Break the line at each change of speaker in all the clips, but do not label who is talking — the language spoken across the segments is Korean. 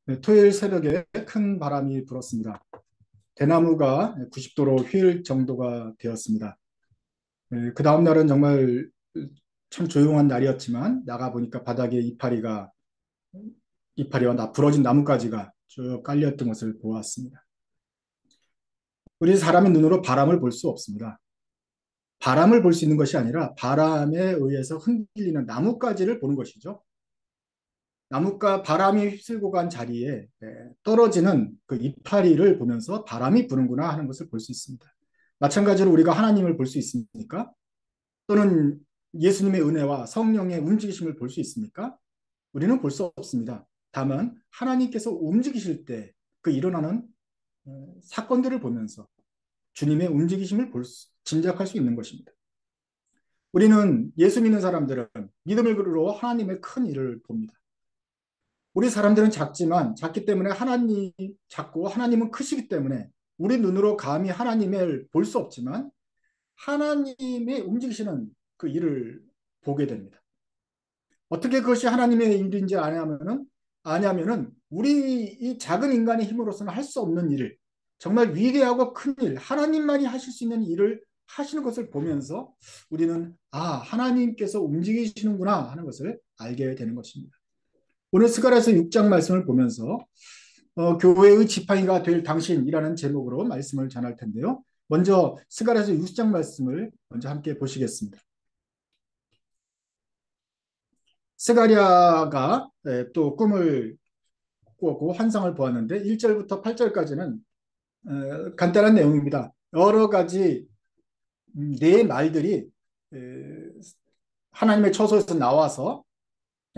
네, 토요일 새벽에 큰 바람이 불었습니다. 대나무가 90도로 휘을 정도가 되었습니다. 그 다음 날은 정말 참 조용한 날이었지만 나가 보니까 바닥에 이파리와 부러진 나뭇가지가 쭉 깔렸던 것을 보았습니다. 우리 사람의 눈으로 바람을 볼 수 없습니다. 바람을 볼 수 있는 것이 아니라 바람에 의해서 흔들리는 나뭇가지를 보는 것이죠. 바람이 휩쓸고 간 자리에 떨어지는 그 이파리를 보면서 바람이 부는구나 하는 것을 볼 수 있습니다. 마찬가지로 우리가 하나님을 볼 수 있습니까? 또는 예수님의 은혜와 성령의 움직이심을 볼 수 있습니까? 우리는 볼 수 없습니다. 다만 하나님께서 움직이실 때 그 일어나는 사건들을 보면서 주님의 움직이심을 짐작할 수 있는 것입니다. 우리는 예수 믿는 사람들은 믿음으로 하나님의 큰 일을 봅니다. 우리 사람들은 작기 때문에 작고 하나님은 크시기 때문에 우리 눈으로 감히 하나님을 볼 수 없지만 하나님의 움직이시는 그 일을 보게 됩니다. 어떻게 그것이 하나님의 일인지 아냐면은 우리 이 작은 인간의 힘으로서는 할 수 없는 일을 정말 위대하고 큰 일, 하나님만이 하실 수 있는 일을 하시는 것을 보면서 우리는 하나님께서 움직이시는구나 하는 것을 알게 되는 것입니다. 오늘 스가랴서 6장 말씀을 보면서 교회의 지팡이가 될 당신이라는 제목으로 말씀을 전할 텐데요. 먼저 스가랴서 6장 말씀을 먼저 함께 보시겠습니다. 스가랴가 또 꿈을 꾸었고 환상을 보았는데 1절부터 8절까지는 간단한 내용입니다. 여러 가지 네 말들이 하나님의 처소에서 나와서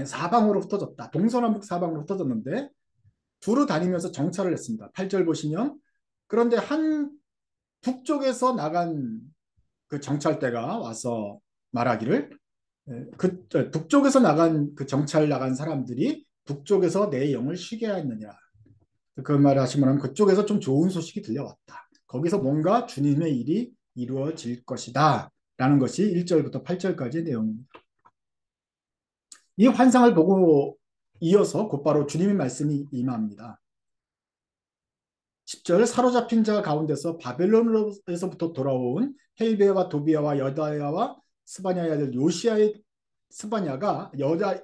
사방으로 흩어졌다. 동서남북 사방으로 흩어졌는데 두루 다니면서 정찰을 했습니다. 8절 보시면 그런데 한 북쪽에서 나간 그 정찰대가 와서 말하기를 북쪽에서 나간 그 정찰 나간 사람들이 북쪽에서 내 영을 쉬게 하였느냐. 그 말 하시면 그쪽에서 좀 좋은 소식이 들려왔다. 거기서 뭔가 주님의 일이 이루어질 것이다. 라는 것이 1절부터 8절까지의 내용입니다. 이 환상을 보고 이어서 곧바로 주님의 말씀이 임합니다. 10절 사로잡힌 자 가운데서 바벨론에서부터 돌아온 헬베와 도비아와 여다야와 스바냐의 아들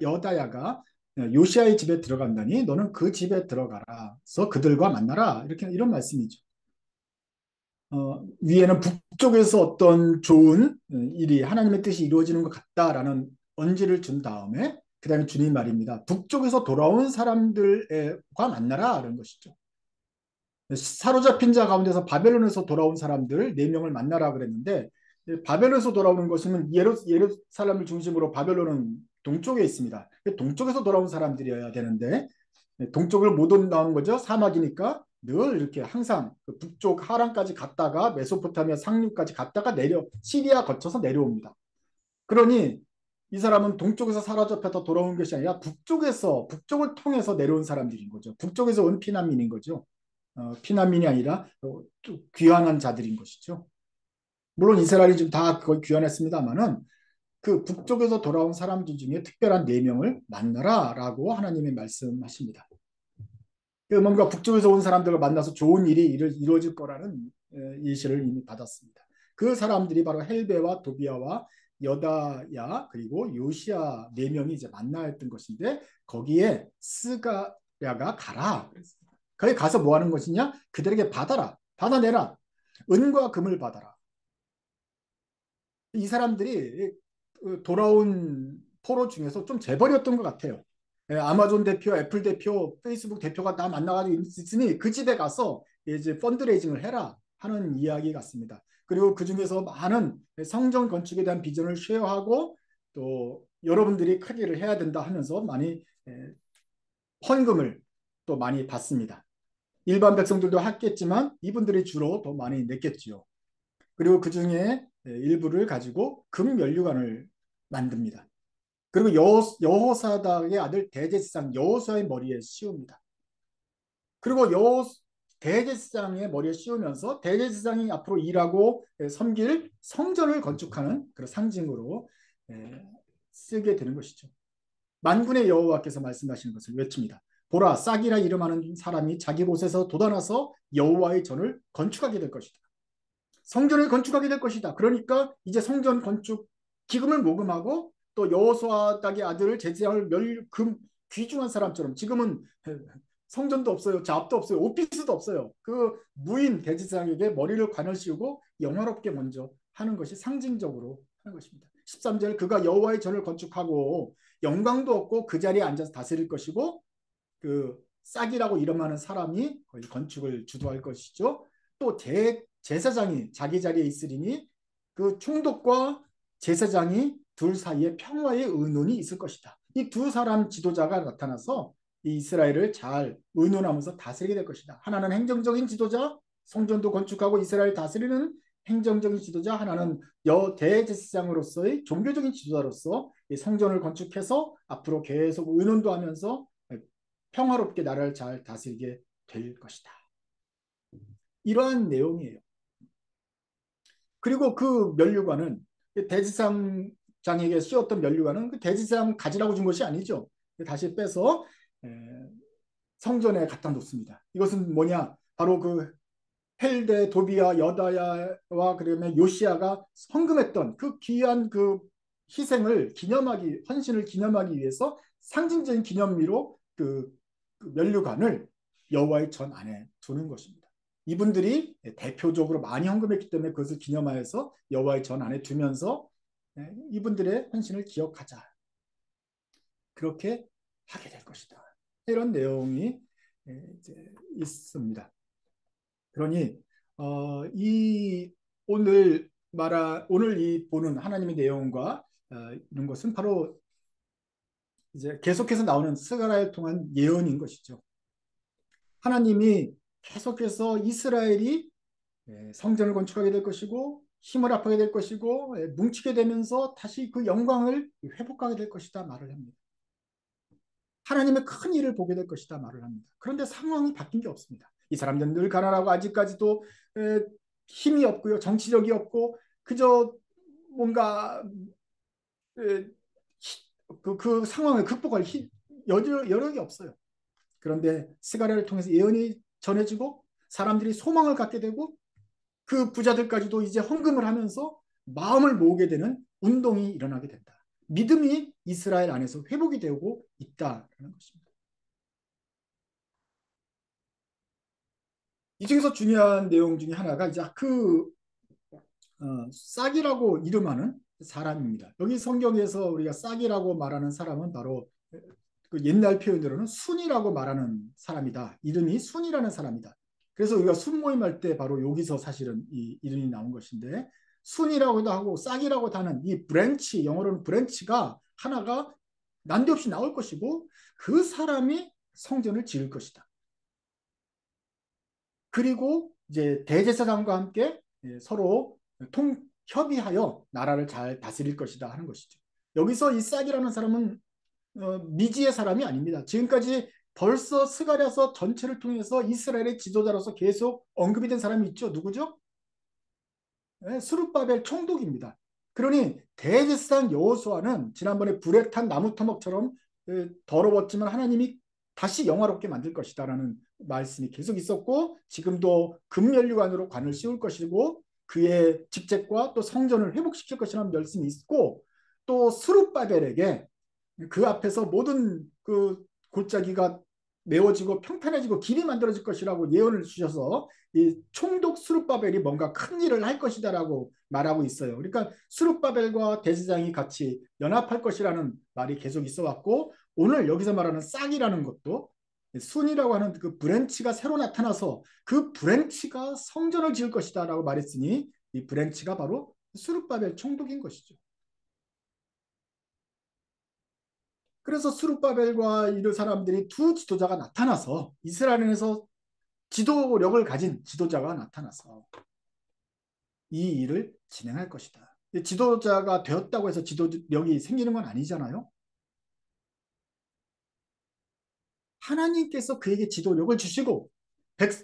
여다야가 요시아의 집에 들어간다니 너는 그 집에 들어가라서 그들과 만나라 이런 말씀이죠. 위에는 북쪽에서 어떤 좋은 일이 하나님의 뜻이 이루어지는 것 같다라는 언지를 준 다음에 그 다음에 주님 말입니다. 북쪽에서 돌아온 사람들과 만나라 이런 것이죠. 사로잡힌 자 가운데서 바벨론에서 돌아온 사람들 4명을 만나라 그랬는데 바벨론에서 돌아오는 것은 예루살렘을 중심으로 바벨론은 동쪽에 있습니다. 동쪽에서 돌아온 사람들이어야 되는데 동쪽을 못 온다는 거죠. 사막이니까 늘 이렇게 항상 북쪽 하란까지 갔다가 메소포타미아 상류까지 갔다가 시리아 거쳐서 내려옵니다. 그러니 이 사람은 동쪽에서 사로잡혀서 돌아온 것이 아니라 북쪽을 통해서 내려온 사람들인 거죠. 북쪽에서 온 피난민인 거죠. 피난민이 아니라 귀환한 자들인 것이죠. 물론 이스라엘이 좀 다 거의 귀환했습니다만은 그 북쪽에서 돌아온 사람들 중에 특별한 4명을 만나라라고 하나님이 말씀하십니다. 뭔가 북쪽에서 온 사람들을 만나서 좋은 일이 이루어질 거라는 예시를 이미 받았습니다. 그 사람들이 바로 헬베와 도비아와 여다야 그리고 요시아 4명이 이제 만나였던 것인데 거기에 스가랴가 가라. 거기 가서 뭐 하는 것이냐? 그들에게 받아내라. 은과 금을 받아라. 이 사람들이 돌아온 포로 중에서 좀 재벌이었던 것 같아요. 아마존 대표, 애플 대표, 페이스북 대표가 다 만나가지고 있으니 그 집에 가서 이제 펀드레이징을 해라 하는 이야기 같습니다. 그리고 그 중에서 많은 성전 건축에 대한 비전을 쉐어하고 또 여러분들이 크기를 해야 된다 하면서 많이 헌금을 또 많이 받습니다. 일반 백성들도 했겠지만 이분들이 주로 더 많이 냈겠지요. 그리고 그 중에 일부를 가지고 금면류관을 만듭니다. 그리고 여호사닥의 아들 대제사장 여호수아의 머리에 씌웁니다. 그리고 대제사장의 머리에 씌우면서 대제사장이 앞으로 일하고 섬길 성전을 건축하는 그런 상징으로 쓰게 되는 것이죠. 만군의 여호와께서 말씀하시는 것을 외칩니다. 보라, 싹이라 이름하는 사람이 자기 곳에서 돋아나서 여호와의 전을 건축하게 될 것이다. 성전을 건축하게 될 것이다. 그러니까 이제 성전 건축 기금을 모금하고 또 여호수아닥의 아들을 제지할 귀중한 사람처럼 지금은 성전도 없어요. 자업도 없어요. 오피스도 없어요. 그 무인 대지상에게 머리를 관을 씌우고 영화롭게 먼저 하는 것이 상징적으로 하는 것입니다. 13절 그가 여호와의 전을 건축하고 영광도 없고 그 자리에 앉아서 다스릴 것이고 그 싹이라고 이름하는 사람이 거의 건축을 주도할 것이죠. 또 제사장이 자기 자리에 있으리니 그 총독과 제사장이 둘 사이에 평화의 의논이 있을 것이다. 이 두 사람 지도자가 나타나서 이 이스라엘을 잘 의논하면서 다스리게 될 것이다. 하나는 행정적인 지도자, 성전도 건축하고 이스라엘 다스리는 행정적인 지도자, 하나는 대제사장으로서의 종교적인 지도자로서 성전을 건축해서 앞으로 계속 의논도 하면서 평화롭게 나라를 잘 다스리게 될 것이다. 이러한 내용이에요. 그리고 그 면류관은 대지상장에게 씌웠던 면류관은 그 대지상 가지라고 준 것이 아니죠. 다시 빼서 성전에 갖다 놓습니다. 이것은 뭐냐? 바로 그 헬데, 도비아, 여다야와 그다음에 요시아가 헌금했던 그 귀한 그 희생을 기념하기, 헌신을 기념하기 위해서 상징적인 기념미로 그 면류관을 여호와의 전 안에 두는 것입니다. 이분들이 대표적으로 많이 헌금했기 때문에 그것을 기념하여서 여호와의 전 안에 두면서 이분들의 헌신을 기억하자. 그렇게 하게 될 것이다. 이런 내용이 이제 있습니다. 그러니 이 오늘 이 보는 하나님의 내용과 이런 것은 바로 이제 계속해서 나오는 스가랴를 통한 예언인 것이죠. 하나님이 계속해서 이스라엘이 성전을 건축하게 될 것이고 힘을 합하게 될 것이고 뭉치게 되면서 다시 그 영광을 회복하게 될 것이다 말을 합니다. 하나님의 큰 일을 보게 될 것이다 말을 합니다. 그런데 상황이 바뀐 게 없습니다. 이 사람들은 늘 가난하고 아직까지도 힘이 없고요. 정치력이 없고 그저 뭔가 그 상황을 극복할 여력이 없어요. 그런데 스가랴를 통해서 예언이 전해지고 사람들이 소망을 갖게 되고 그 부자들까지도 이제 헌금을 하면서 마음을 모으게 되는 운동이 일어나게 된다. 믿음이 이스라엘 안에서 회복이 되고 있다는 것입니다. 이 중에서 중요한 내용 중에 하나가 이제 싹이라고 이름하는 사람입니다. 여기 성경에서 우리가 싹이라고 말하는 사람은 바로 그 옛날 표현으로는 순이라고 말하는 사람이다. 이름이 순이라는 사람이다. 그래서 우리가 순모임할 때 바로 여기서 사실은 이 이름이 나온 것인데 순이라고도 하고 싹이라고도 하는 이 브랜치, 영어로는 브랜치가 하나가 난데없이 나올 것이고 그 사람이 성전을 지을 것이다. 그리고 이제 대제사장과 함께 서로 협의하여 나라를 잘 다스릴 것이다 하는 것이죠. 여기서 이 싹이라는 사람은 미지의 사람이 아닙니다. 지금까지 벌써 스가랴서 전체를 통해서 이스라엘의 지도자로서 계속 언급이 된 사람이 있죠. 누구죠? 네, 스룹바벨 총독입니다. 그러니 대제사장 여호수아는 지난번에 불에 탄 나무 토막처럼 더러웠지만 하나님이 다시 영화롭게 만들 것이다라는 말씀이 계속 있었고 지금도 금면류관으로 관을 씌울 것이고 그의 직책과 또 성전을 회복시킬 것이라는 말씀이 있고 또 스룹바벨에게 그 앞에서 모든 그 골짜기가 메워지고 평탄해지고 길이 만들어질 것이라고 예언을 주셔서 이 총독 수룹바벨이 뭔가 큰 일을 할 것이다라고 말하고 있어요. 그러니까 수룹바벨과 대제사장이 같이 연합할 것이라는 말이 계속 있어 왔고 오늘 여기서 말하는 싹이라는 것도 순이라고 하는 그 브랜치가 새로 나타나서 그 브랜치가 성전을 지을 것이다라고 말했으니 이 브랜치가 바로 수룹바벨 총독인 것이죠. 그래서 스룹바벨과 이런 사람들이 두 지도자가 나타나서 이스라엘에서 지도력을 가진 지도자가 나타나서 이 일을 진행할 것이다. 지도자가 되었다고 해서 지도력이 생기는 건 아니잖아요. 하나님께서 그에게 지도력을 주시고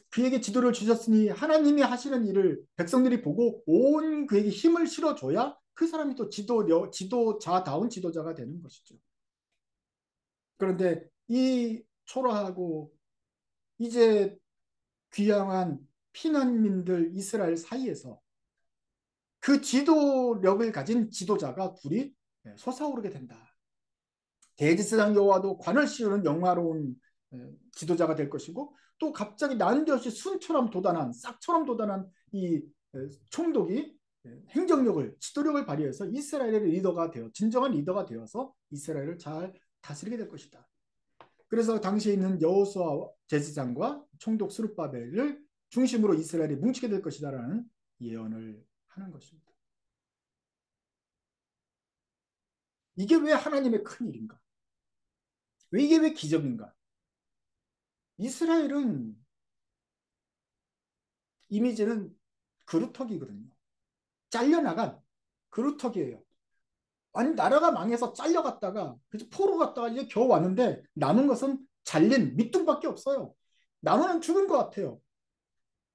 그에게 지도를 주셨으니 하나님이 하시는 일을 백성들이 보고 온 그에게 힘을 실어줘야 그 사람이 또 지도자다운 지도자가 되는 것이죠. 그런데 이 초라하고 이제 귀향한 피난민들 이스라엘 사이에서 그 지도력을 가진 지도자가 둘이 솟아오르게 된다. 대제사장 여호와도 관을 씌우는 영화로운 지도자가 될 것이고, 또 갑자기 난데없이 순처럼 도단한, 싹처럼 도단한 이 총독이 행정력을, 지도력을 발휘해서 이스라엘의 리더가 되어, 진정한 리더가 되어서 이스라엘을 잘 다스리게 될 것이다. 그래서 당시에 있는 여호수아 제사장과 총독 스룹바벨을 중심으로 이스라엘이 뭉치게 될 것이다라는 예언을 하는 것입니다. 이게 왜 하나님의 큰 일인가? 이게 왜 기적인가? 이스라엘은 이미지는 그루터기거든요. 잘려나간 그루터기예요. 아니, 나라가 망해서 잘려갔다가 그래서 포로 갔다가 이제 겨우 왔는데 남은 것은 잘린 밑둥밖에 없어요. 나무는 죽은 것 같아요.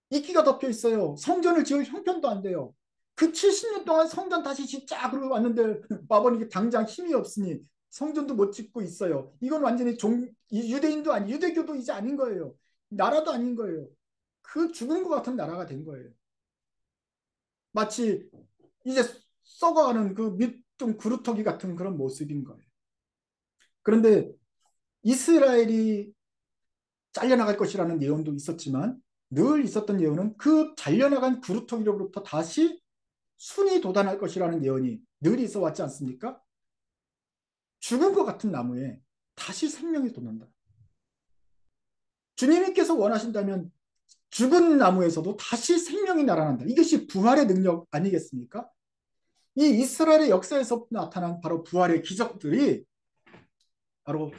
이끼가 덮여 있어요. 성전을 지을 형편도 안 돼요. 그 70년 동안 성전 다시 짓자 그러고 왔는데 마법이 당장 힘이 없으니 성전도 못 짓고 있어요. 이건 완전히 유대인도 아니, 유대교도 이제 아닌 거예요. 나라도 아닌 거예요. 그 죽은 것 같은 나라가 된 거예요. 마치 이제 썩어가는 그 밑둥 그루터기 같은 그런 모습인 거예요. 그런데 이스라엘이 잘려나갈 것이라는 예언도 있었지만 늘 있었던 예언은 그 잘려나간 그루터기로부터 다시 순이 돋아날 것이라는 예언이 늘 있어 왔지 않습니까? 죽은 것 같은 나무에 다시 생명이 돋는다. 주님께서 원하신다면 죽은 나무에서도 다시 생명이 날아난다. 이것이 부활의 능력 아니겠습니까? 이 이스라엘의 역사에서 나타난 바로 부활의 기적들이 바로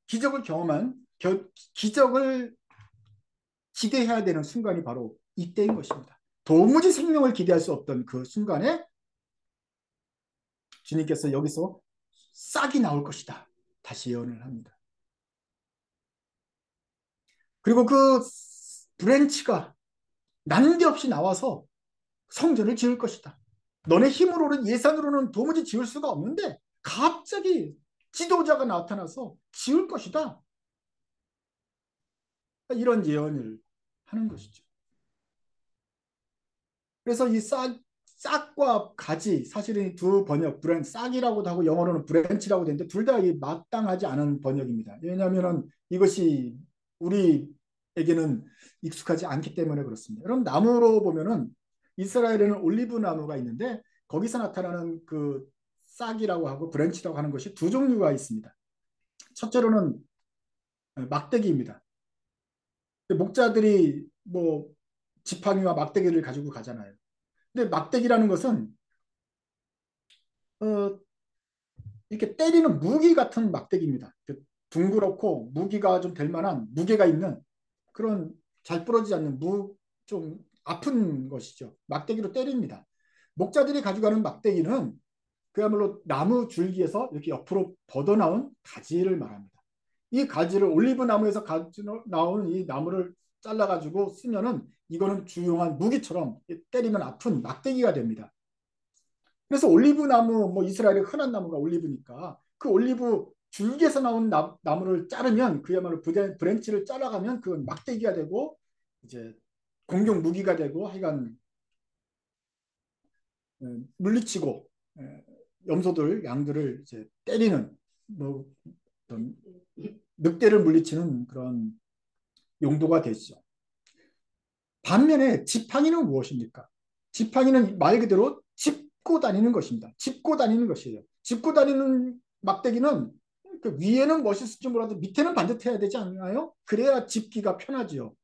기적을 경험한 기적을 기대해야 되는 순간이 바로 이때인 것입니다. 도무지 생명을 기대할 수 없던 그 순간에 주님께서 여기서 싹이 나올 것이다. 다시 예언을 합니다. 그리고 그 브랜치가 난데없이 나와서 성전을 지을 것이다. 너네 힘으로는 예산으로는 도무지 지을 수가 없는데 갑자기 지도자가 나타나서 지을 것이다. 이런 예언을 하는 것이죠. 그래서 이 싹과 가지, 사실은 두 번역, 싹이라고도 하고 영어로는 브랜치라고 되는데 둘 다 마땅하지 않은 번역입니다. 왜냐하면 이것이 우리에게는 익숙하지 않기 때문에 그렇습니다. 그럼 나무로 보면은 이스라엘에는 올리브 나무가 있는데 거기서 나타나는 그 싹이라고 하고 브랜치라고 하는 것이 두 종류가 있습니다. 첫째로는 막대기입니다. 목자들이 뭐 지팡이와 막대기를 가지고 가잖아요. 근데 막대기라는 것은 어, 이렇게 때리는 무기 같은 막대기입니다. 둥그렇고 무기가 좀 될 만한 무게가 있는 그런 잘 부러지지 않는 좀 아픈 것이죠. 막대기로 때립니다. 목자들이 가져가는 막대기는 그야말로 나무 줄기에서 이렇게 옆으로 뻗어나온 가지를 말합니다. 이 가지를 올리브 나무에서 나온 이 나무를 잘라가지고 쓰면은 이거는 주용한 무기처럼 때리면 아픈 막대기가 됩니다. 그래서 올리브 나무, 뭐 이스라엘의 흔한 나무가 올리브니까 그 올리브 줄기에서 나온 나무를 자르면 그야말로 브랜치를 잘라가면 그건 막대기가 되고 이제 공격 무기가 되고 하여간 물리치고 염소들, 양들을 이제 때리는 뭐 어떤 늑대를 물리치는 그런 용도가 되죠. 반면에 지팡이는 무엇입니까? 지팡이는 말 그대로 짚고 다니는 것입니다. 짚고 다니는 것이에요. 짚고 다니는 막대기는 그 위에는 멋있을지 몰라도 밑에는 반듯해야 되지 않나요? 그래야 짚기가 편하지요.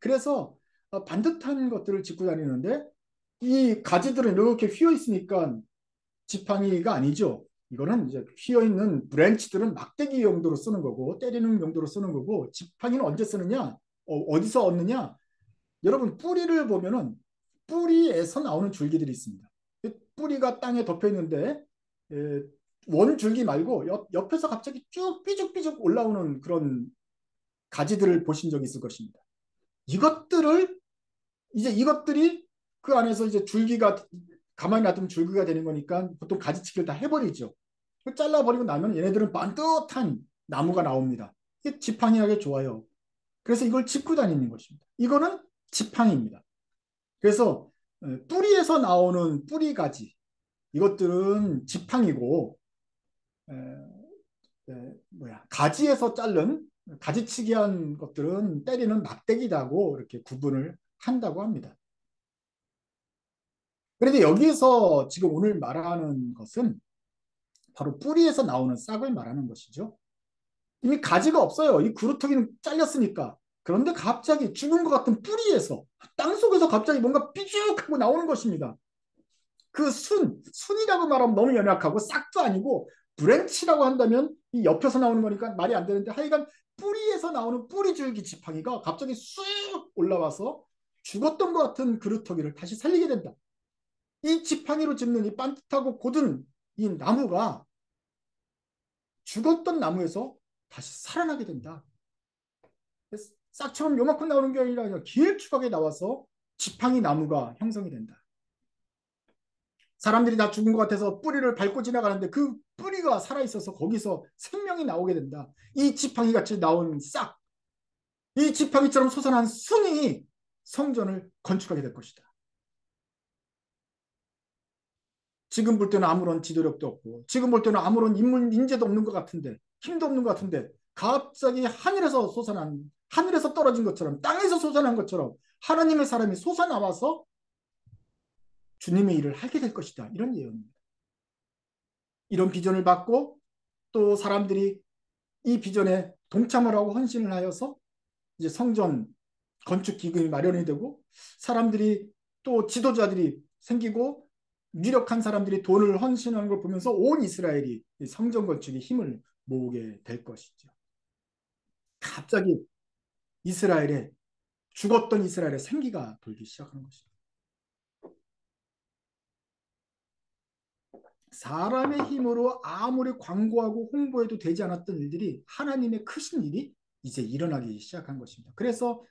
그래서 반듯한 것들을 짚고 다니는데 이 가지들은 이렇게 휘어 있으니까 지팡이가 아니죠. 이거는 이제 휘어 있는 브랜치들은 막대기 용도로 쓰는 거고 때리는 용도로 쓰는 거고 지팡이는 언제 쓰느냐? 어디서 얻느냐? 여러분 뿌리를 보면은 뿌리에서 나오는 줄기들이 있습니다. 뿌리가 땅에 덮여 있는데 원 줄기 말고 옆에서 갑자기 쭉 삐죽삐죽 올라오는 그런 가지들을 보신 적이 있을 것입니다. 이것들이 그 안에서 이제 줄기가 가만히 놔두면 줄기가 되는 거니까 보통 가지치기를 다 해버리죠. 잘라버리고 나면 얘네들은 반듯한 나무가 나옵니다. 지팡이하게 좋아요. 그래서 이걸 짚고 다니는 것입니다. 이거는 지팡이입니다. 그래서 뿌리에서 나오는 뿌리가지 이것들은 지팡이고 에, 가지에서 자른 가지치기한 것들은 때리는 막대기다고 이렇게 구분을 한다고 합니다. 그런데 여기서 지금 오늘 말하는 것은 바로 뿌리에서 나오는 싹을 말하는 것이죠. 이미 가지가 없어요. 이 그루터기는 잘렸으니까. 그런데 갑자기 죽은 것 같은 뿌리에서 땅속에서 갑자기 뭔가 삐죽하고 나오는 것입니다. 그 순이라고 말하면 너무 연약하고 싹도 아니고 브랜치라고 한다면 이 옆에서 나오는 거니까 말이 안 되는데 하여간 뿌리에서 나오는 뿌리줄기 지팡이가 갑자기 쑥 올라와서 죽었던 것 같은 그루터기를 다시 살리게 된다. 이 지팡이로 짚는 이 반듯하고 고든 이 나무가 죽었던 나무에서 다시 살아나게 된다. 싹처럼 요만큼 나오는 게 아니라 그냥 길쭉하게 나와서 지팡이 나무가 형성이 된다. 사람들이 다 죽은 것 같아서 뿌리를 밟고 지나가는데 그 뿌리가 살아있어서 거기서 생명이 나오게 된다. 이 지팡이 같이 나온 싹, 이 지팡이처럼 솟아난 순이 성전을 건축하게 될 것이다. 지금 볼 때는 아무런 지도력도 없고, 지금 볼 때는 아무런 인재도 없는 것 같은데, 힘도 없는 것 같은데, 갑자기 하늘에서 솟아난, 하늘에서 떨어진 것처럼, 땅에서 솟아난 것처럼 하나님의 사람이 솟아나와서 주님의 일을 하게 될 것이다. 이런 예언입니다. 이런 비전을 받고 또 사람들이 이 비전에 동참을 하고 헌신을 하여서 이제 성전 건축 기금이 마련이 되고 사람들이 또 지도자들이 생기고 유력한 사람들이 돈을 헌신하는 걸 보면서 온 이스라엘이 성전 건축에 힘을 모으게 될 것이죠. 갑자기 이스라엘에 죽었던 이스라엘의 생기가 돌기 시작하는 것입니다. 사람의 힘으로 아무리 광고하고 홍보해도 되지 않았던 일들이 하나님의 크신 일이 이제 일어나기 시작한 것입니다. 그래서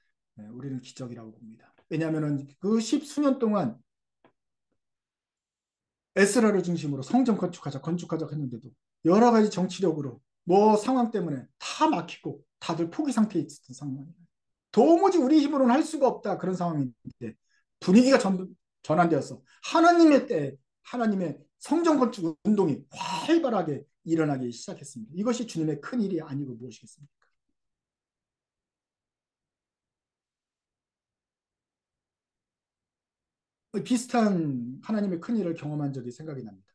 우리는 기적이라고 봅니다. 왜냐하면 그 십수년 동안 에스라를 중심으로 성전 건축하자 했는데도 여러 가지 정치력으로 뭐 상황 때문에 다 막히고 다들 포기 상태에 있었던 상황이에요. 도무지 우리 힘으로는 할 수가 없다 그런 상황인데 분위기가 전환되어서 하나님의 때 하나님의 성전 건축 운동이 활발하게 일어나기 시작했습니다. 이것이 주님의 큰 일이 아니고 무엇이겠습니까? 비슷한 하나님의 큰 일을 경험한 적이 생각이 납니다.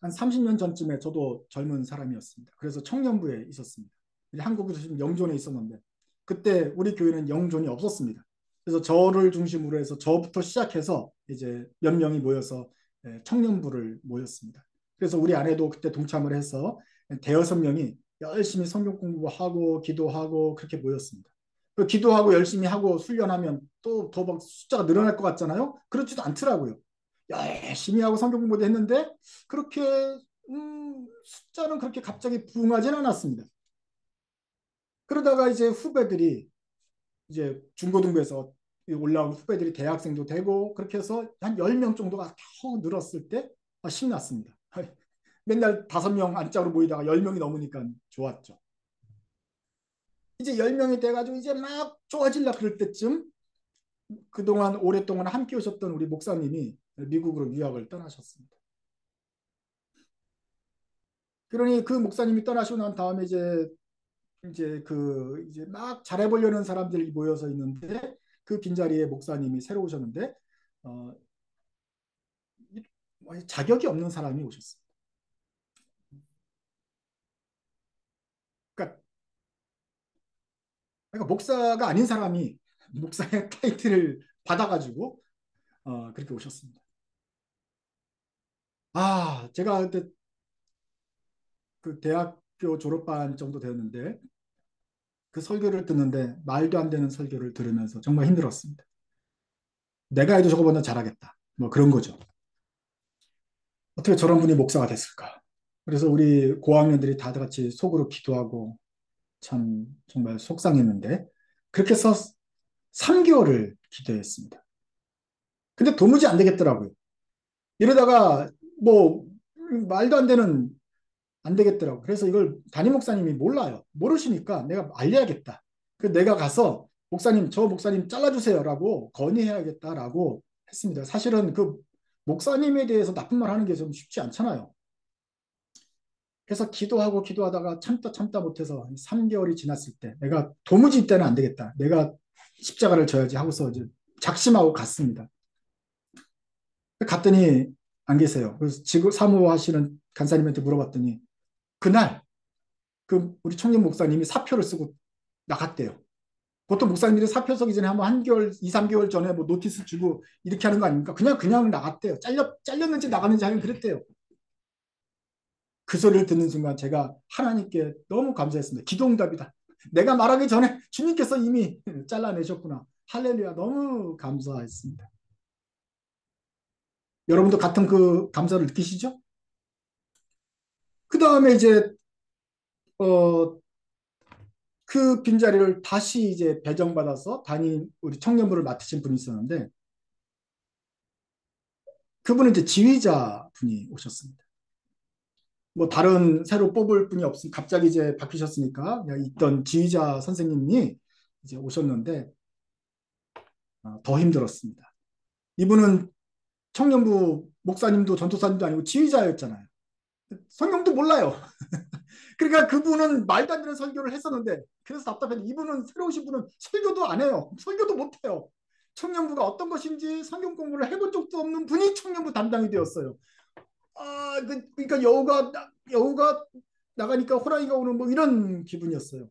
한 30년 전쯤에 저도 젊은 사람이었습니다. 그래서 청년부에 있었습니다. 한국에서 지금 영존에 있었는데 그때 우리 교회는 영존이 없었습니다. 그래서 저를 중심으로 해서 저부터 시작해서 이제 몇 명이 모여서 청년부를 모였습니다. 그래서 우리 아내도 그때 동참을 해서 대여섯 명이 열심히 성경 공부하고 기도하고 그렇게 모였습니다. 그 기도하고 열심히 하고 훈련하면 또 더 막 숫자가 늘어날 것 같잖아요. 그렇지도 않더라고요. 열심히 하고 성경 공부도 했는데 그렇게 숫자는 그렇게 갑자기 부응하지는 않았습니다. 그러다가 이제 후배들이 이제 중고등부에서 올라온 후배들이 대학생도 되고 그렇게 해서 한 10명 정도가 겨우 늘었을 때 신났습니다. 맨날 5명 안짝으로 모이다가 10명이 넘으니까 좋았죠. 이제 10명이 돼가지고 이제 막 좋아질라 그럴 때쯤 그동안 오랫동안 함께 오셨던 우리 목사님이 미국으로 유학을 떠나셨습니다. 그러니 그 목사님이 떠나시고 난 다음에 이제 막 잘해보려는 사람들이 모여서 있는데 그 빈자리에 목사님이 새로 오셨는데 어, 자격이 없는 사람이 오셨습니다. 그러니까, 그러니까 목사가 아닌 사람이 목사의 타이틀을 받아가지고 그렇게 오셨습니다. 제가 그때 그 대학교 졸업반 정도 되었는데 그 설교를 듣는데 말도 안 되는 설교를 들으면서 정말 힘들었습니다. 내가 해도 저거보다 잘하겠다. 뭐 그런 거죠. 어떻게 저런 분이 목사가 됐을까? 그래서 우리 고학년들이 다 같이 속으로 기도하고 참 정말 속상했는데 그렇게 해서 3개월을 기도했습니다. 근데 도무지 안 되겠더라고요. 이러다가 뭐 말도 안 되는 안 되겠더라고. 그래서 이걸 담임 목사님이 몰라요. 모르시니까 내가 알려야겠다. 그 내가 가서 목사님, 저 목사님 잘라주세요라고 건의해야겠다라고 했습니다. 사실은 그 목사님에 대해서 나쁜 말 하는 게 좀 쉽지 않잖아요. 그래서 기도하고 기도하다가 참다 못해서 3개월이 지났을 때 내가 도무지 이때는 안 되겠다. 내가 십자가를 져야지 하고서 이제 작심하고 갔습니다. 갔더니 안 계세요. 그래서 지금 사무하시는 간사님한테 물어봤더니 그날 그 우리 청년 목사님이 사표를 쓰고 나갔대요. 보통 목사님들이 사표 쓰기 전에 한번 1개월, 2, 3개월 전에 뭐 노티스 주고 이렇게 하는 거 아닙니까? 그냥 나갔대요. 잘렸는지 나갔는지 하긴 그랬대요. 그 소리를 듣는 순간 제가 하나님께 너무 감사했습니다. 기도응답이다. 내가 말하기 전에 주님께서 이미 잘라내셨구나. 할렐루야. 너무 감사했습니다. 여러분도 같은 그 감사를 느끼시죠? 그 다음에 이제 어, 그 빈자리를 다시 이제 배정받아서 담임 우리 청년부를 맡으신 분이 있었는데 그분은 이제 지휘자 분이 오셨습니다. 뭐 다른 새로 뽑을 분이 없으니 갑자기 이제 바뀌셨으니까 있던 지휘자 선생님이 이제 오셨는데 더 힘들었습니다. 이분은 청년부 목사님도 전도사님도 아니고 지휘자였잖아요. 성경도 몰라요. 그러니까 그분은 말도 안 되는 설교를 했었는데 그래서 답답했는데 이분은 새로 오신 분은 설교도 안 해요. 설교도 못 해요. 청년부가 어떤 것인지 성경 공부를 해본 적도 없는 분이 청년부 담당이 되었어요. 그러니까 여우가 나가니까 호랑이가 오는 뭐 이런 기분이었어요.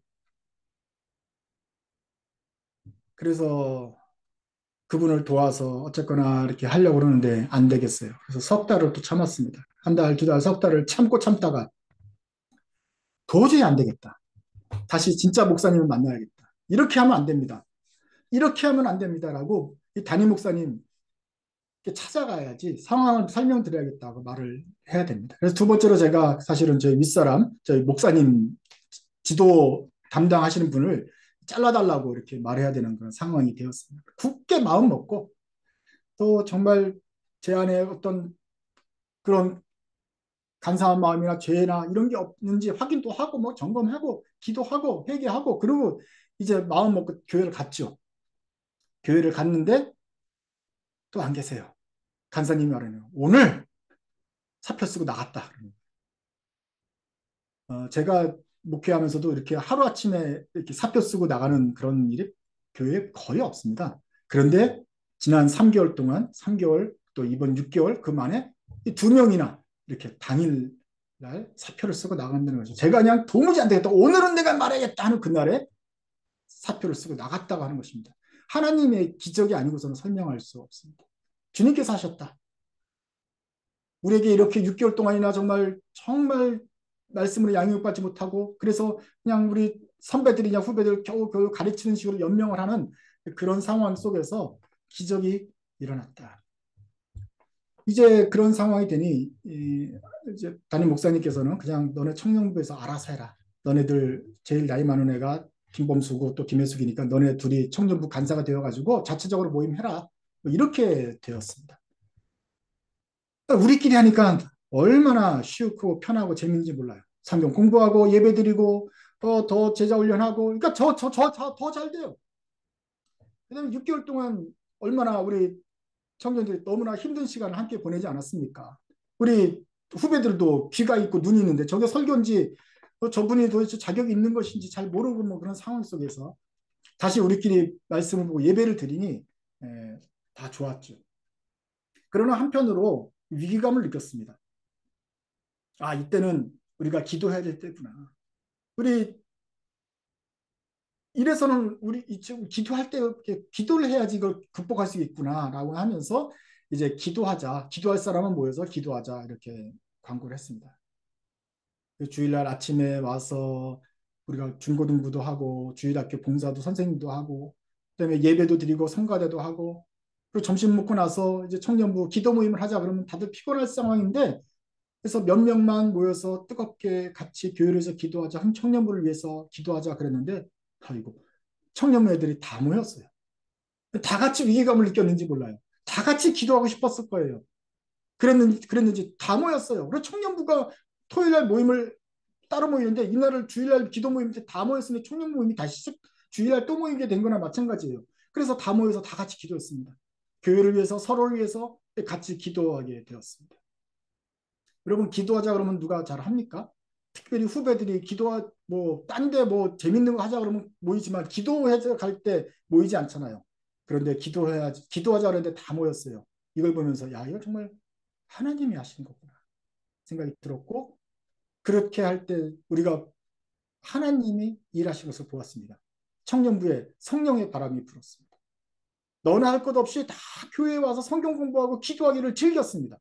그래서 그분을 도와서 어쨌거나 이렇게 하려고 그러는데 안 되겠어요. 그래서 석 달을 또 참았습니다. 한 달, 두 달, 석 달을 참고 참다가 도저히 안 되겠다. 다시 진짜 목사님을 만나야겠다. 이렇게 하면 안 됩니다. 이렇게 하면 안 됩니다라고 이 담임 목사님 찾아가야지 상황을 설명드려야겠다고 말을 해야 됩니다. 그래서 두 번째로 제가 사실은 저희 윗사람, 저희 목사님 지도 담당하시는 분을 잘라달라고 이렇게 말해야 되는 그런 상황이 되었습니다. 굳게 마음 먹고 또 정말 제 안에 어떤 그런 간사한 마음이나 죄나 이런 게 없는지 확인도 하고 뭐 점검하고 기도하고 회개하고 그리고 이제 마음 먹고 교회를 갔죠. 교회를 갔는데 또 안 계세요. 간사님이 말하네요. 오늘 사표 쓰고 나갔다. 제가 목회하면서도 이렇게 하루아침에 이렇게 사표 쓰고 나가는 그런 일이 교회에 거의 없습니다. 그런데 지난 3개월 동안, 3개월 또 이번 6개월 그 만에 이 두 명이나 이렇게 당일 날 사표를 쓰고 나간다는 거죠. 제가 그냥 도무지 안 되겠다. 오늘은 내가 말해야겠다 하는 그날에 사표를 쓰고 나갔다고 하는 것입니다. 하나님의 기적이 아니고서는 설명할 수 없습니다. 주님께서 하셨다. 우리에게 이렇게 6개월 동안이나 정말 말씀으로 양육받지 못하고 그래서 그냥 우리 선배들이냐 후배들 겨우 가르치는 식으로 연명을 하는 그런 상황 속에서 기적이 일어났다. 이제 그런 상황이 되니 이제 담임 목사님께서는 그냥 너네 청년부에서 알아서 해라. 너네들 제일 나이 많은 애가 김범수고 또 김혜숙이니까 너네 둘이 청년부 간사가 되어가지고 자체적으로 모임해라. 뭐 이렇게 되었습니다. 우리끼리 하니까 얼마나 쉽고 편하고 재밌는지 몰라요. 성경 공부하고 예배 드리고 더 제자 훈련하고 그러니까 더 잘 돼요. 왜냐하면 6개월 동안 얼마나 우리 청년들이 너무나 힘든 시간을 함께 보내지 않았습니까? 우리 후배들도 귀가 있고 눈이 있는데 저게 설교인지 저분이 도대체 자격이 있는 것인지 잘 모르고 뭐 그런 상황 속에서 다시 우리끼리 말씀을 보고 예배를 드리니 다 좋았죠. 그러나 한편으로 위기감을 느꼈습니다. 이때는 우리가 기도해야 될 때구나. 우리 이래서는 우리 지금 기도할 때 이렇게 기도를 해야지 이걸 극복할 수 있구나라고 하면서 이제 기도하자. 기도할 사람은 모여서 기도하자 이렇게 광고를 했습니다. 주일날 아침에 와서 우리가 중고등부도 하고 주일학교 봉사도 선생님도 하고 그다음에 예배도 드리고 성가대도 하고 그리고 점심 먹고 나서 이제 청년부 기도 모임을 하자 그러면 다들 피곤할 상황인데 그래서 몇 명만 모여서 뜨겁게 같이 교회에서 기도하자, 한 청년부를 위해서 기도하자 그랬는데, 아이고, 청년부 애들이 다 모였어요. 다 같이 위기감을 느꼈는지 몰라요. 다 같이 기도하고 싶었을 거예요. 그랬는지 다 모였어요. 그래서 청년부가 토요일 날 모임을 따로 모이는데 이날을 주일날 기도 모임 때 다 모였으니 청년 모임이 다시 주일날 또 모이게 된 거나 마찬가지예요. 그래서 다 모여서 다 같이 기도했습니다. 교회를 위해서 서로를 위해서 같이 기도하게 되었습니다. 여러분 기도하자 그러면 누가 잘 합니까? 특별히 후배들이 기도하 뭐 딴 데 뭐 재밌는 거 하자 그러면 모이지만 기도해서 갈 때 모이지 않잖아요. 그런데 기도하자 그러는데 다 모였어요. 이걸 보면서 야 이거 정말 하나님이 하신 거구나 생각이 들었고 그렇게 할 때 우리가 하나님이 일하신 것을 보았습니다. 청년부에 성령의 바람이 불었습니다. 너나 할 것 없이 다 교회에 와서 성경 공부하고 기도하기를 즐겼습니다.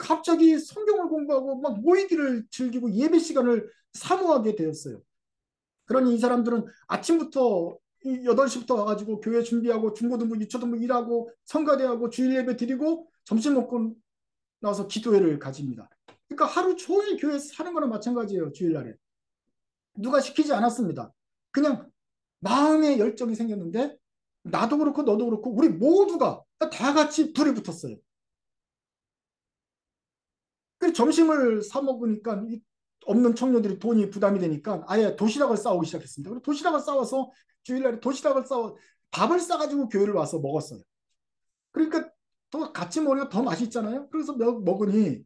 갑자기 성경을 공부하고 막 모이기를 즐기고 예배 시간을 사모하게 되었어요. 그러니 이 사람들은 아침부터 8시부터 와가지고 교회 준비하고 중고등부, 유초등부 일하고 성가대하고 주일 예배 드리고 점심 먹고 나서 기도회를 가집니다. 그러니까 하루 종일 교회에서 사는 거나 마찬가지예요. 주일날에. 누가 시키지 않았습니다. 그냥 마음의 열정이 생겼는데 나도 그렇고 너도 그렇고 우리 모두가 다 같이 불이 붙었어요. 그 점심을 사 먹으니까 없는 청년들이 돈이 부담이 되니까 아예 도시락을 싸오기 시작했습니다. 그리고 도시락을 싸와서 주일날에 도시락을 싸워 밥을 싸가지고 교회를 와서 먹었어요. 그러니까 더 같이 먹으니까 더 맛있잖아요. 그래서 먹으니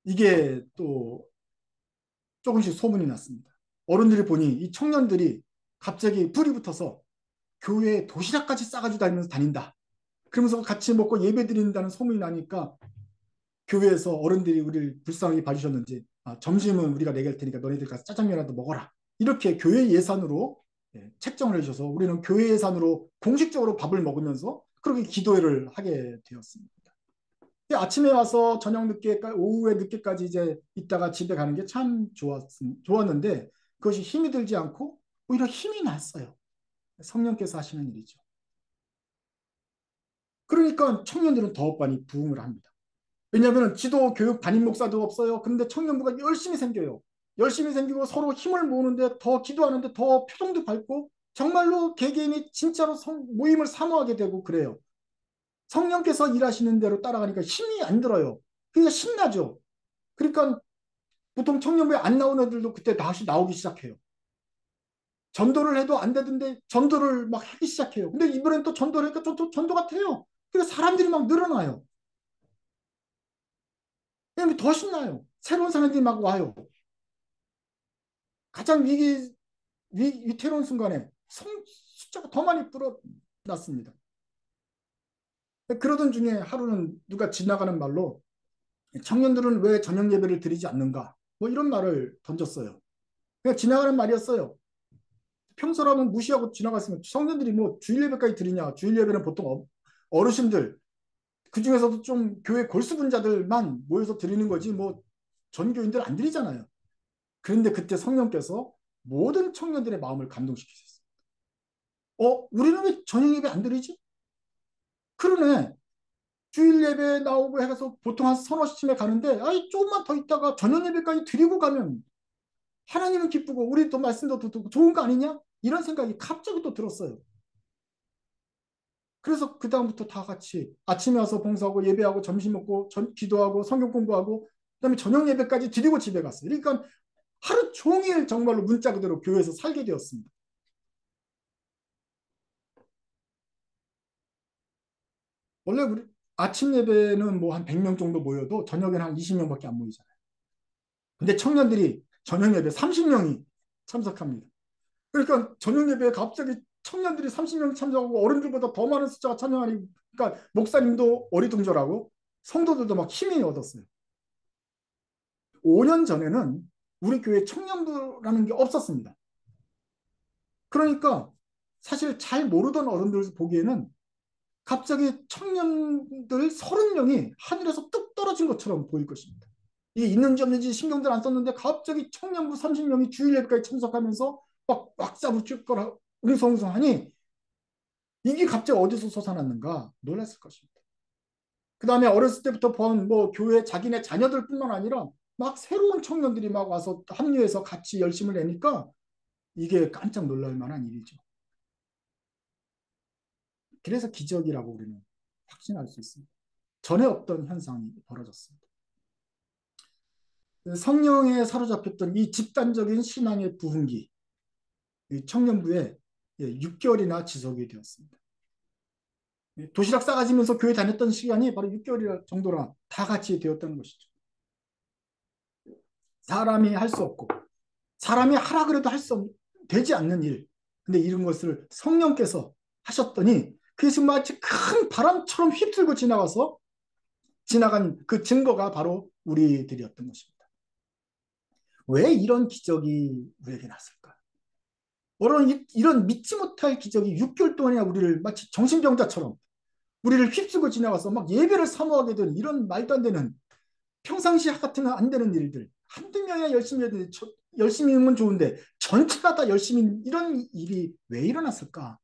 이게 또 조금씩 소문이 났습니다. 어른들이 보니 이 청년들이 갑자기 불이 붙어서 교회에 도시락까지 싸가지고 다니면서 다닌다. 그러면서 같이 먹고 예배 드린다는 소문이 나니까 교회에서 어른들이 우리를 불쌍하게 봐주셨는지 점심은 우리가 내게 할 테니까 너희들 가서 짜장면이라도 먹어라. 이렇게 교회 예산으로 책정을 해주셔서 우리는 교회 예산으로 공식적으로 밥을 먹으면서 그렇게 기도회를 하게 되었습니다. 아침에 와서 저녁 늦게 오후에 늦게까지 이제 있다가 집에 가는 게 참 좋았는데 그것이 힘이 들지 않고 오히려 힘이 났어요. 성령께서 하시는 일이죠. 그러니까 청년들은 더 많이 부흥을 합니다. 왜냐하면 지도 교육 담임 목사도 없어요. 그런데 청년부가 열심히 생겨요. 열심히 생기고 서로 힘을 모으는데 더 기도하는데 더 표정도 밝고 정말로 개개인이 진짜로 모임을 사모하게 되고 그래요. 성령께서 일하시는 대로 따라가니까 힘이 안 들어요. 그러니까 신나죠. 그러니까 보통 청년부에 안 나오는 애들도 그때 다시 나오기 시작해요. 전도를 해도 안 되던데 전도를 막 하기 시작해요. 근데 이번엔 또 전도를 하니까 전도 같아요. 그러니까 사람들이 막 늘어나요. 그냥 더 신나요. 새로운 사람들이 막 와요. 가장 위태로운 순간에 숫자가 더 많이 불어났습니다. 그러던 중에 하루는 누가 지나가는 말로 청년들은 왜 저녁 예배를 드리지 않는가? 뭐 이런 말을 던졌어요. 그냥 지나가는 말이었어요. 평소라면 무시하고 지나갔으면 청년들이 뭐 주일 예배까지 드리냐? 주일 예배는 보통 어르신들 그 중에서도 좀 교회 골수분자들만 모여서 드리는 거지 뭐 전교인들 안 드리잖아요. 그런데 그때 성령께서 모든 청년들의 마음을 감동시키셨어요. 우리는 왜 저녁 예배 안 드리지? 그러네. 주일 예배 나오고 해서 보통 한 서너 시쯤에 가는데, 아이, 조금만 더 있다가 저녁 예배까지 드리고 가면 하나님은 기쁘고 우리 또 말씀도 듣고 좋은 거 아니냐? 이런 생각이 갑자기 또 들었어요. 그래서 그다음부터 다 같이 아침에 와서 봉사하고 예배하고 점심 먹고 기도하고 성경 공부하고 그다음에 저녁 예배까지 드리고 집에 갔어요. 그러니까 하루 종일 정말로 문자 그대로 교회에서 살게 되었습니다. 원래 우리 아침 예배는 뭐 한 100명 정도 모여도 저녁에는 한 20명밖에 안 모이잖아요. 근데 청년들이 저녁 예배 30명이 참석합니다. 그러니까 저녁 예배에 갑자기 청년들이 30명 참석하고 어른들보다 더 많은 숫자가 참여하니 그러니까 목사님도 어리둥절하고 성도들도 막 힘이 얻었어요. 5년 전에는 우리 교회 청년부라는 게 없었습니다. 그러니까 사실 잘 모르던 어른들 보기에는 갑자기 청년들 30명이 하늘에서 뚝 떨어진 것처럼 보일 것입니다. 이게 있는지 없는지 신경들 안 썼는데 갑자기 청년부 30명이 주일 예배까지 참석하면서 막 왁사부 쭉 웅성웅성하니 이게 갑자기 어디서 솟아났는가 놀랐을 것입니다. 그 다음에 어렸을 때부터 본 뭐 교회 자기네 자녀들뿐만 아니라 막 새로운 청년들이 막 와서 합류해서 같이 열심을 내니까 이게 깜짝 놀랄 만한 일이죠. 그래서 기적이라고 우리는 확신할 수 있습니다. 전에 없던 현상이 벌어졌습니다. 성령에 사로잡혔던 이 집단적인 신앙의 부흥기, 이 청년부에 6개월이나 지속이 되었습니다. 도시락 싸가지면서 교회 다녔던 시간이 바로 6개월 정도나 다 같이 되었다는 것이죠. 사람이 할 수 없고 사람이 하라 그래도 되지 않는 일. 근데 이런 것을 성령께서 하셨더니 그것이 마치 큰 바람처럼 휩쓸고 지나간 그 증거가 바로 우리들이었던 것입니다. 왜 이런 기적이 우리에게 났을까? 이런 믿지 못할 기적이 6개월 동안이나 우리를 마치 정신병자처럼 우리를 휩쓰고 지나가서 막 예배를 사모하게 되는 이런 말도 안 되는 평상시 같으면 안 되는 일들. 한두 명이나 열심히 해야 되는데 열심히 하면 좋은데 전체가 다 열심히 이런 일이 왜 일어났을까?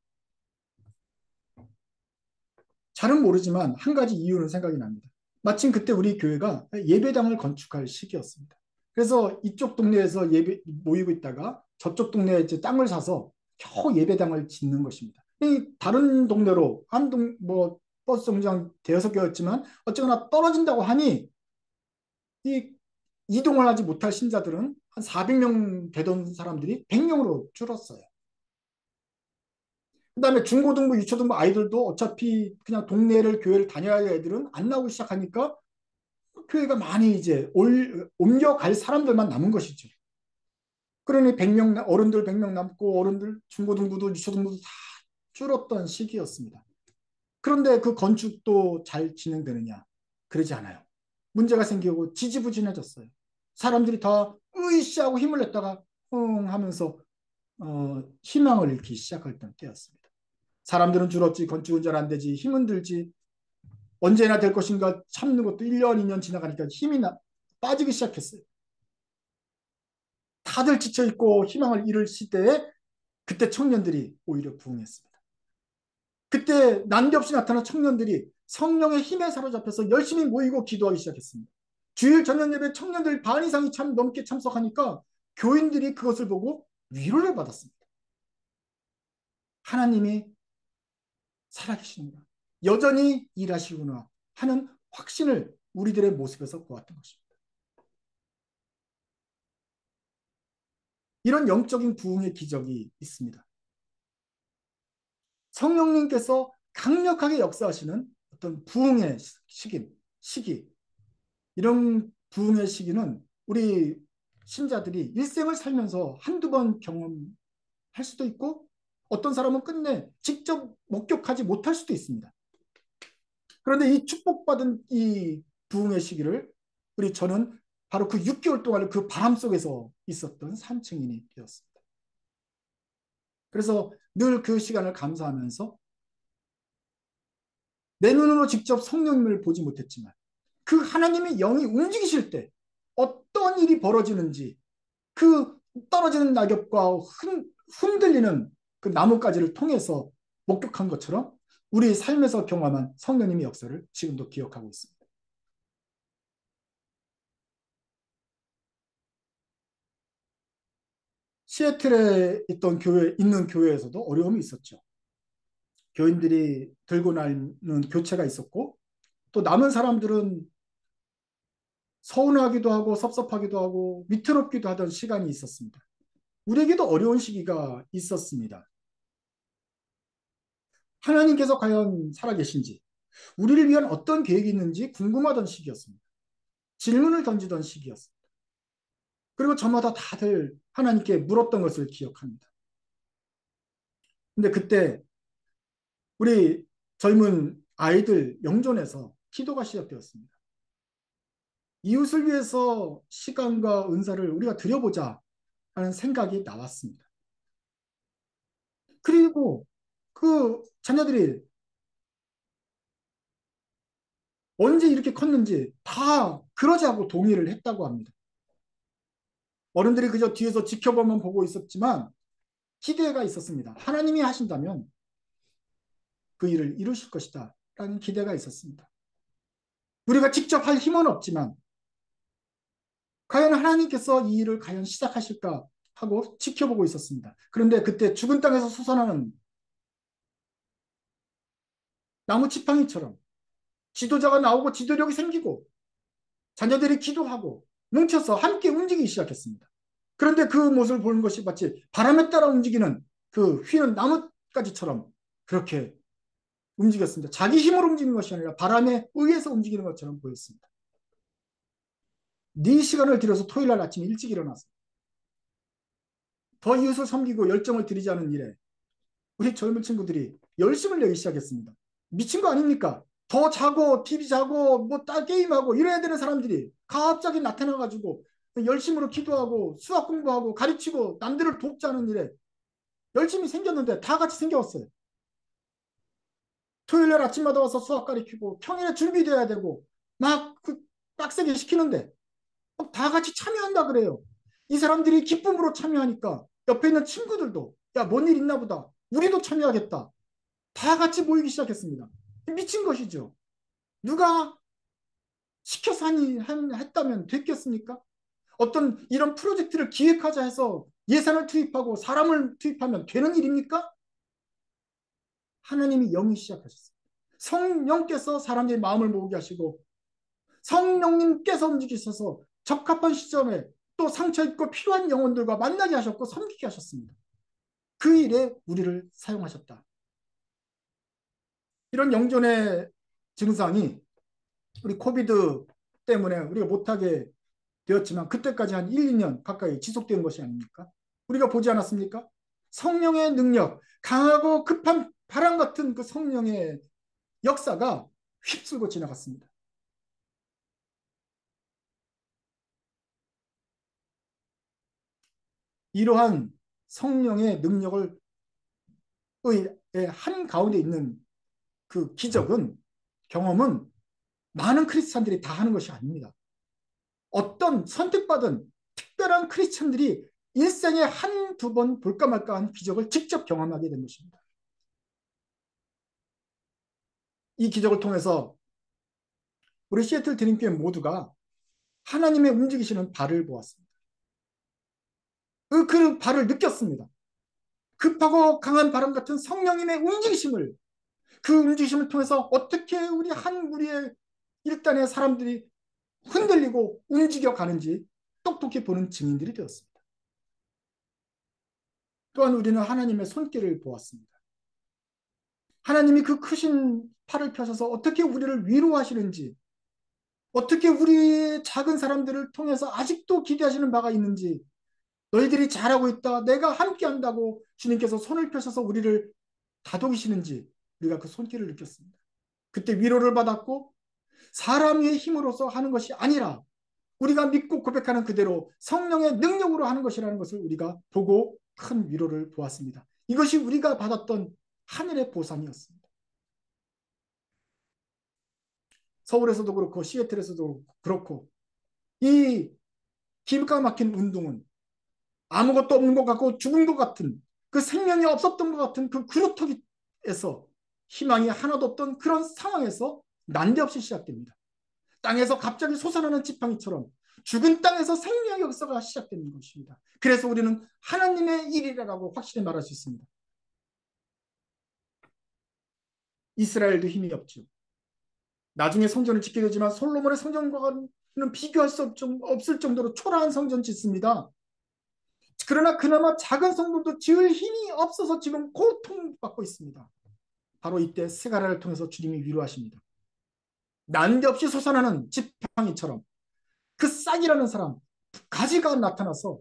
잘은 모르지만 한 가지 이유는 생각이 납니다. 마침 그때 우리 교회가 예배당을 건축할 시기였습니다. 그래서 이쪽 동네에서 예배 모이고 있다가 저쪽 동네에 이제 땅을 사서 겨우 예배당을 짓는 것입니다. 이 다른 동네로 뭐 버스 정류장 대여섯 개였지만 어쨌거나 떨어진다고 하니 이 이동을 하지 못할 신자들은 한 400명 되던 사람들이 100명으로 줄었어요. 그다음에 중고등부, 유초등부 아이들도 어차피 그냥 동네를 교회를 다녀야 할 애들은 안 나오기 시작하니까 교회가 많이 이제 옮겨갈 사람들만 남은 것이죠. 그러니 100명 어른들 100명 남고 어른들 중고등부도 유초등부도 다 줄었던 시기였습니다. 그런데 그 건축도 잘 진행되느냐? 그러지 않아요. 문제가 생기고 지지부진해졌어요. 사람들이 다 으이씨하고 힘을 냈다가 흥 하면서 희망을 잃기 시작할 때였습니다. 사람들은 줄었지 건축은 잘 안 되지 힘은 들지 언제나 될 것인가 참는 것도 1년 2년 지나가니까 빠지기 시작했어요. 다들 지쳐있고 희망을 잃을 시대에 그때 청년들이 오히려 부흥했습니다. 그때 난데없이 나타난 청년들이 성령의 힘에 사로잡혀서 열심히 모이고 기도하기 시작했습니다. 주일 저녁 예배 청년들 반 이상이 참 넘게 참석하니까 교인들이 그것을 보고 위로를 받았습니다. 하나님이 살아계시는구나. 여전히 일하시구나 하는 확신을 우리들의 모습에서 보았던 것입니다. 이런 영적인 부흥의 기적이 있습니다. 성령님께서 강력하게 역사하시는 어떤 부흥의 시기, 이런 부흥의 시기는 우리 신자들이 일생을 살면서 한두 번 경험할 수도 있고 어떤 사람은 끝내 직접 목격하지 못할 수도 있습니다. 그런데 이 축복받은 이 부흥의 시기를 저는 바로 그 6개월 동안을 그 바람 속에서 있었던 산증인이 되었습니다. 그래서 늘 그 시간을 감사하면서 내 눈으로 직접 성령님을 보지 못했지만 그 하나님의 영이 움직이실 때 어떤 일이 벌어지는지 그 떨어지는 낙엽과 흔들리는 그 나뭇가지를 통해서 목격한 것처럼 우리 삶에서 경험한 성령님의 역사를 지금도 기억하고 있습니다. 시애틀에 있는 교회에서도 어려움이 있었죠. 교인들이 들고 나는 교체가 있었고 또 남은 사람들은 서운하기도 하고 섭섭하기도 하고 위태롭기도 하던 시간이 있었습니다. 우리에게도 어려운 시기가 있었습니다. 하나님께서 과연 살아계신지, 우리를 위한 어떤 계획이 있는지 궁금하던 시기였습니다. 질문을 던지던 시기였습니다. 그리고 저마다 다들 하나님께 물었던 것을 기억합니다. 근데 그때 우리 젊은 아이들 영존에서 기도가 시작되었습니다. 이웃을 위해서 시간과 은사를 우리가 드려보자 하는 생각이 나왔습니다. 그리고 그 자녀들이 언제 이렇게 컸는지 다 그러자고 동의를 했다고 합니다. 어른들이 그저 뒤에서 지켜보면 보고 있었지만 기대가 있었습니다. 하나님이 하신다면 그 일을 이루실 것이다 라는 기대가 있었습니다. 우리가 직접 할 힘은 없지만 과연 하나님께서 이 일을 과연 시작하실까 하고 지켜보고 있었습니다. 그런데 그때 죽은 땅에서 솟아나는 나무 지팡이처럼 지도자가 나오고 지도력이 생기고 자녀들이 기도하고 뭉쳐서 함께 움직이기 시작했습니다. 그런데 그 모습을 보는 것이 마치 바람에 따라 움직이는 그 휘는 나뭇가지처럼 그렇게 움직였습니다. 자기 힘으로 움직이는 것이 아니라 바람에 의해서 움직이는 것처럼 보였습니다. 4시간을 들여서 토요일 날 아침에 일찍 일어나서 더 이웃을 섬기고 열정을 들이자는 일에 우리 젊은 친구들이 열심을 내기 시작했습니다. 미친 거 아닙니까? 더 자고 TV 자고 뭐 게임하고 이래야 되는 사람들이 갑자기 나타나가지고 열심으로 기도하고 수학 공부하고 가르치고 남들을 돕자는 일에 열심히 생겼는데 다 같이 생겨왔어요. 토요일 날 아침마다 와서 수학 가르치고 평일에 준비돼야 되고 막 빡세게 시키는데 다 같이 참여한다 그래요. 이 사람들이 기쁨으로 참여하니까 옆에 있는 친구들도 야, 뭔 일 있나 보다. 우리도 참여하겠다. 다 같이 모이기 시작했습니다. 미친 것이죠. 누가 시켜서 했다면 됐겠습니까? 어떤 이런 프로젝트를 기획하자 해서 예산을 투입하고 사람을 투입하면 되는 일입니까? 하나님이 영이 시작하셨어요. 성령께서 사람들의 마음을 모으게 하시고 성령님께서 움직이셔서 적합한 시점에 또 상처있고 필요한 영혼들과 만나게 하셨고 섬기게 하셨습니다. 그 일에 우리를 사용하셨다. 이런 영전의 증상이 우리 코비드 때문에 우리가 못하게 되었지만 그때까지 한 1, 2년 가까이 지속된 것이 아닙니까? 우리가 보지 않았습니까? 성령의 능력, 강하고 급한 바람 같은 그 성령의 역사가 휩쓸고 지나갔습니다. 이러한 성령의 능력을 한 가운데 있는 그 기적은 경험은 많은 크리스찬들이 다 하는 것이 아닙니다. 어떤 선택받은 특별한 크리스찬들이 일생에 한두 번 볼까 말까 한 기적을 직접 경험하게 된 것입니다. 이 기적을 통해서 우리 시애틀 드림교회 모두가 하나님의 움직이시는 발을 보았습니다. 그 발을 느꼈습니다. 급하고 강한 바람 같은 성령님의 움직이심을 그 움직이심을 통해서 어떻게 우리 한 무리의 일단의 사람들이 흔들리고 움직여 가는지 똑똑히 보는 증인들이 되었습니다. 또한 우리는 하나님의 손길을 보았습니다. 하나님이 그 크신 팔을 펴셔서 어떻게 우리를 위로하시는지, 어떻게 우리 작은 사람들을 통해서 아직도 기대하시는 바가 있는지, 너희들이 잘하고 있다, 내가 함께 한다고 주님께서 손을 펴셔서 우리를 다독이시는지 우리가 그 손길을 느꼈습니다. 그때 위로를 받았고 사람의 힘으로서 하는 것이 아니라 우리가 믿고 고백하는 그대로 성령의 능력으로 하는 것이라는 것을 우리가 보고 큰 위로를 보았습니다. 이것이 우리가 받았던 하늘의 보상이었습니다. 서울에서도 그렇고 시애틀에서도 그렇고 이 기가 막힌 운동은 아무것도 없는 것 같고 죽은 것 같은 그 생명이 없었던 것 같은 그 구루터기에서 희망이 하나도 없던 그런 상황에서 난데없이 시작됩니다. 땅에서 갑자기 솟아나는 지팡이처럼 죽은 땅에서 생명의 역사가 시작되는 것입니다. 그래서 우리는 하나님의 일이라고 확실히 말할 수 있습니다. 이스라엘도 힘이 없죠. 나중에 성전을 짓게 되지만 솔로몬의 성전과는 비교할 수 없을 정도로 초라한 성전 짓습니다. 그러나 그나마 작은 성전도 지을 힘이 없어서 지금 고통받고 있습니다. 바로 이때 스가랴를 통해서 주님이 위로하십니다. 난데없이 솟아나는 지팡이처럼 그 싹이라는 사람 가지가 나타나서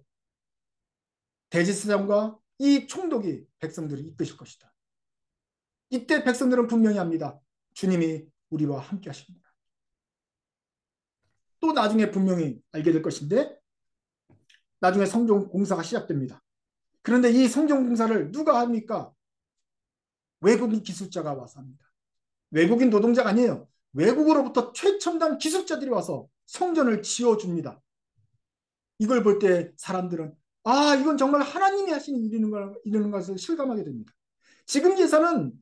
대제사장과 이 총독이 백성들을 이끄실 것이다. 이때 백성들은 분명히 합니다. 주님이 우리와 함께 하십니다. 또 나중에 분명히 알게 될 것인데 나중에 성전 공사가 시작됩니다. 그런데 이 성전 공사를 누가 합니까? 외국인 기술자가 와서 합니다. 외국인 노동자가 아니에요. 외국으로부터 최첨단 기술자들이 와서 성전을 지어줍니다. 이걸 볼 때 사람들은 이건 정말 하나님이 하시는 일이라는 것을 실감하게 됩니다. 지금 예산은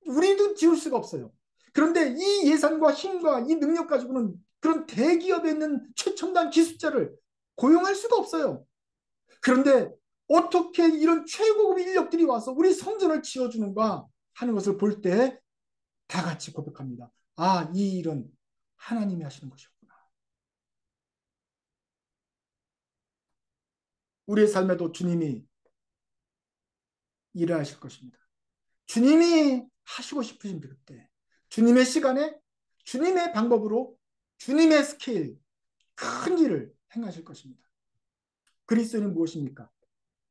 우리도 지울 수가 없어요. 그런데 이 예산과 힘과 이 능력 가지고는 그런 대기업에 있는 최첨단 기술자를 고용할 수가 없어요. 그런데 어떻게 이런 최고급 인력들이 와서 우리 성전을 지어주는가 하는 것을 볼 때 다 같이 고백합니다. 이 일은 하나님이 하시는 것이었구나. 우리의 삶에도 주님이 일하실 것입니다. 주님이 하시고 싶으신 그때 주님의 시간에 주님의 방법으로 주님의 스케일 큰 일을 행하실 것입니다. 그리스도는 무엇입니까?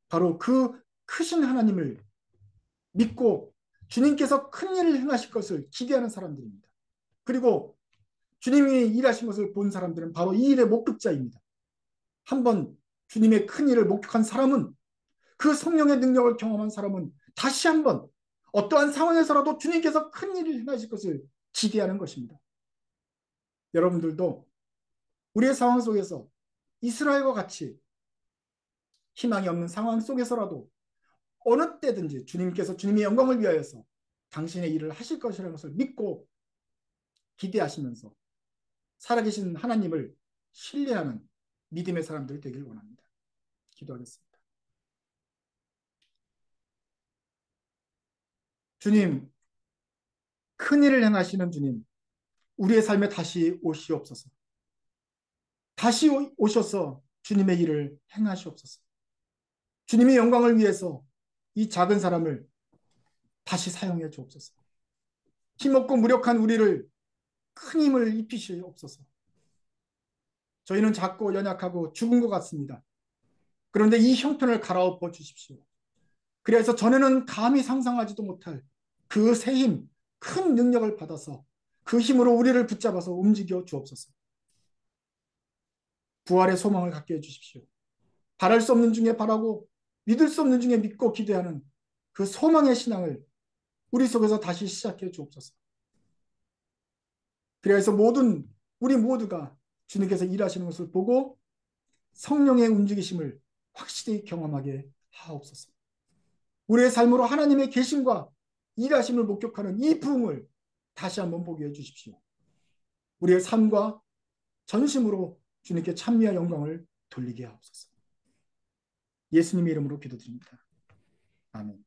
바로 그 크신 하나님을 믿고 주님께서 큰 일을 행하실 것을 기대하는 사람들입니다. 그리고 주님이 일하신 것을 본 사람들은 바로 이 일의 목격자입니다. 한번 주님의 큰 일을 목격한 사람은, 그 성령의 능력을 경험한 사람은 다시 한번 어떠한 상황에서라도 주님께서 큰 일을 행하실 것을 기대하는 것입니다. 여러분들도 우리의 상황 속에서 이스라엘과 같이 희망이 없는 상황 속에서라도 어느 때든지 주님께서 주님의 영광을 위하여서 당신의 일을 하실 것이라는 것을 믿고 기대하시면서 살아계신 하나님을 신뢰하는 믿음의 사람들 되길 원합니다. 기도하겠습니다. 주님, 큰 일을 행하시는 주님, 우리의 삶에 다시 오시옵소서. 다시 오셔서 주님의 일을 행하시옵소서. 주님의 영광을 위해서 이 작은 사람을 다시 사용해 주옵소서. 힘없고 무력한 우리를 큰 힘을 입히시옵소서. 저희는 작고 연약하고 죽은 것 같습니다. 그런데 이 형편을 갈아엎어 주십시오. 그래서 전에는 감히 상상하지도 못할 그 새 힘, 큰 능력을 받아서 그 힘으로 우리를 붙잡아서 움직여 주옵소서. 부활의 소망을 갖게 해주십시오. 바랄 수 없는 중에 바라고 믿을 수 없는 중에 믿고 기대하는 그 소망의 신앙을 우리 속에서 다시 시작해 주옵소서. 그래서 우리 모두가 주님께서 일하시는 것을 보고 성령의 움직이심을 확실히 경험하게 하옵소서. 우리의 삶으로 하나님의 계심과 일하심을 목격하는 이 부흥을 다시 한번 보게 해주십시오. 우리의 삶과 전심으로 주님께 찬미와 영광을 돌리게 하옵소서. 예수님의 이름으로 기도드립니다. 아멘.